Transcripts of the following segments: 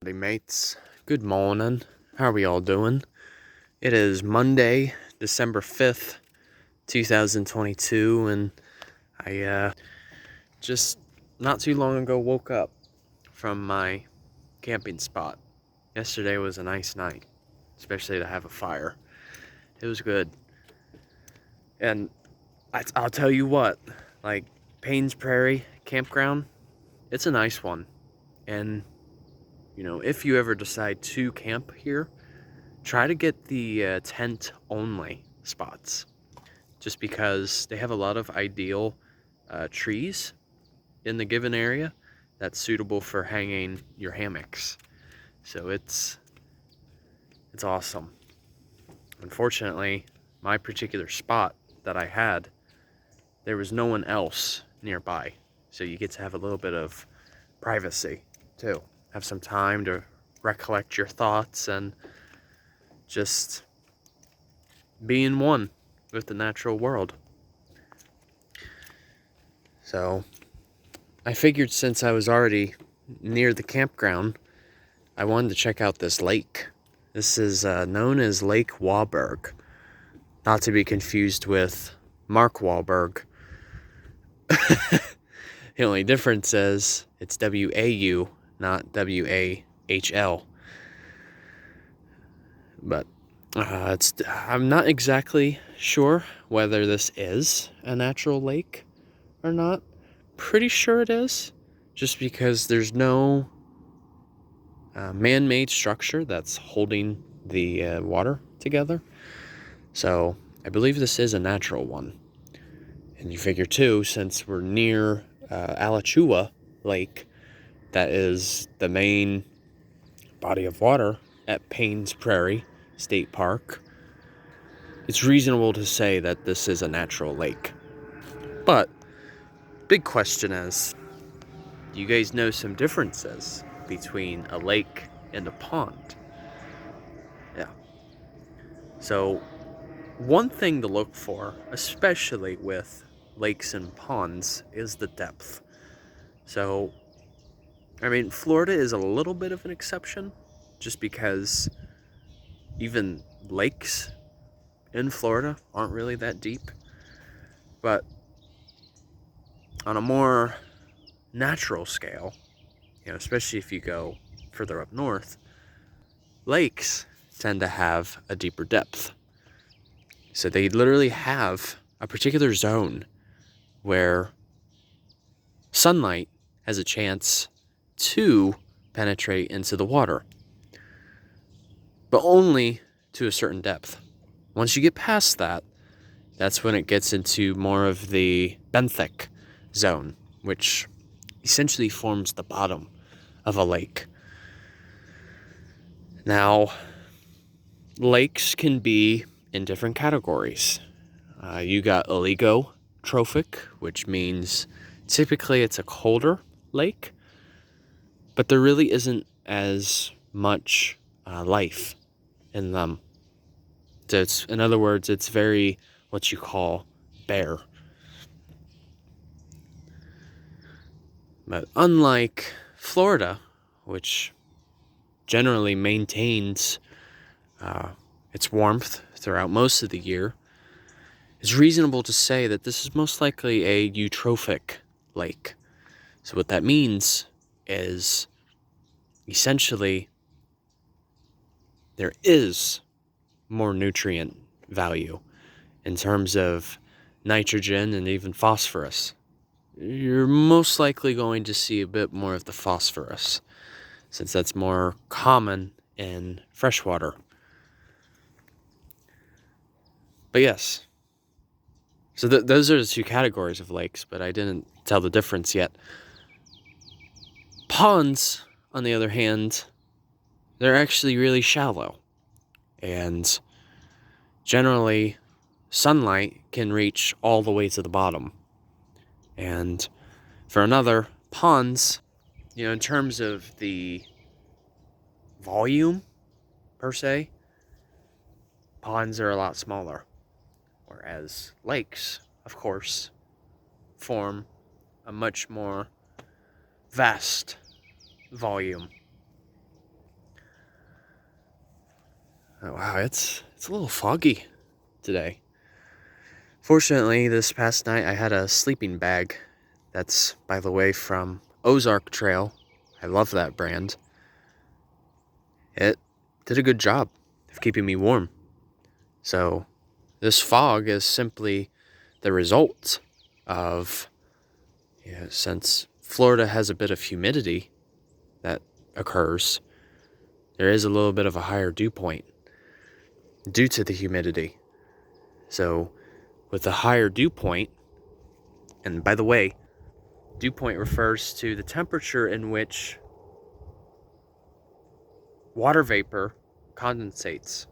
Hey mates, good morning. How are we all doing? It is Monday, December 5th, 2022, and I just not too long ago woke up from my camping spot. Yesterday was a nice night, especially to have a fire. It was good. And I'll tell you what, like Payne's Prairie campground, it's a nice one. And, if you ever decide to camp here, try to get the tent only spots, just because they have a lot of ideal trees in the given area that's suitable for hanging your hammocks. So it's awesome. Unfortunately, my particular spot that I had, there was no one else nearby, so you get to have a little bit of privacy too. Have some time to recollect your thoughts and just be in one with the natural world. So I figured, since I was already near the campground, I wanted to check out this lake. This is known as Lake Wauburg, not to be confused with Mark Wahlberg. The only difference is it's W-A-U, not W-A-H-L. But I'm not exactly sure whether this is a natural lake or not. Pretty sure it is, just because there's no man-made structure that's holding the water together. So I believe this is a natural one. And you figure too, since we're near Alachua Lake, that is the main body of water at Payne's Prairie State Park, it's reasonable to say that this is a natural lake. But big question is, do you guys know some differences between a lake and a pond? Yeah. So one thing to look for, especially with lakes and ponds, is the depth. So, Florida is a little bit of an exception, just because even lakes in Florida aren't really that deep. But on a more natural scale, especially if you go further up north, lakes tend to have a deeper depth. So they literally have a particular zone where sunlight has a chance to penetrate into the water, but only to a certain depth. Once you get past that, that's when it gets into more of the benthic zone, which essentially forms the bottom of a lake. Now, lakes can be in different categories. You got oligotrophic, which means typically it's a colder lake, but there really isn't as much life in them. So in other words, it's very what you call bare. But unlike Florida, which generally maintains its warmth throughout most of the year, it's reasonable to say that this is most likely a eutrophic lake. So what that means is, essentially, there is more nutrient value in terms of nitrogen and even phosphorus. You're most likely going to see a bit more of the phosphorus, since that's more common in freshwater. But yes, so those are the two categories of lakes, but I didn't tell the difference yet. Ponds, on the other hand, they're actually really shallow, and generally sunlight can reach all the way to the bottom. And for another, ponds, in terms of the volume per se, ponds are a lot smaller, whereas lakes, of course, form a much more vast volume. Wow, it's a little foggy today. Fortunately, this past night I had a sleeping bag. That's, by the way, from Ozark Trail. I love that brand. It did a good job of keeping me warm. So this fog is simply the result of, since Florida has a bit of humidity that occurs, there is a little bit of a higher dew point due to the humidity. So with the higher dew point, and by the way, dew point refers to the temperature in which water vapor condensates,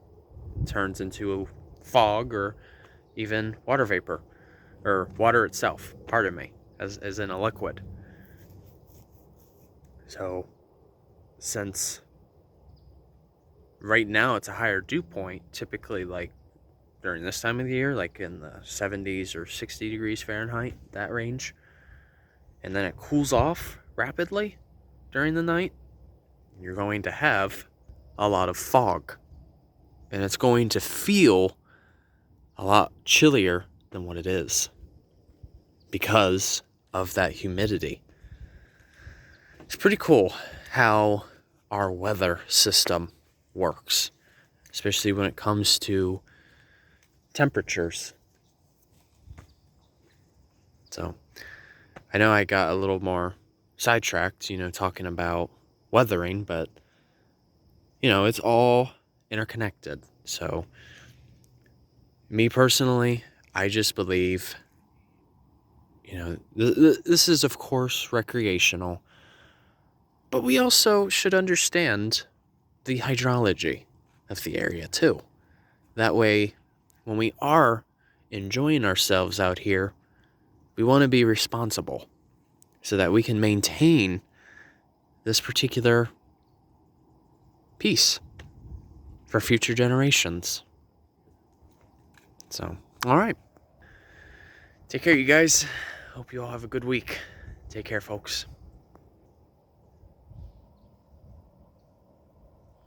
turns into fog or even water vapor, or water itself, pardon me, as in a liquid. So since right now it's a higher dew point, typically like during this time of the year, like in the 70s or 60 degrees Fahrenheit, that range, and then it cools off rapidly during the night, you're going to have a lot of fog, and it's going to feel a lot chillier than what it is because of that humidity. It's pretty cool how our weather system works, especially when it comes to temperatures. So I know I got a little more sidetracked, talking about weathering, but it's all interconnected. So me personally, I just believe, this is of course recreational, but we also should understand the hydrology of the area too. That way, when we are enjoying ourselves out here, we want to be responsible so that we can maintain this particular piece for future generations. So, all right. Take care, you guys. Hope you all have a good week. Take care, folks.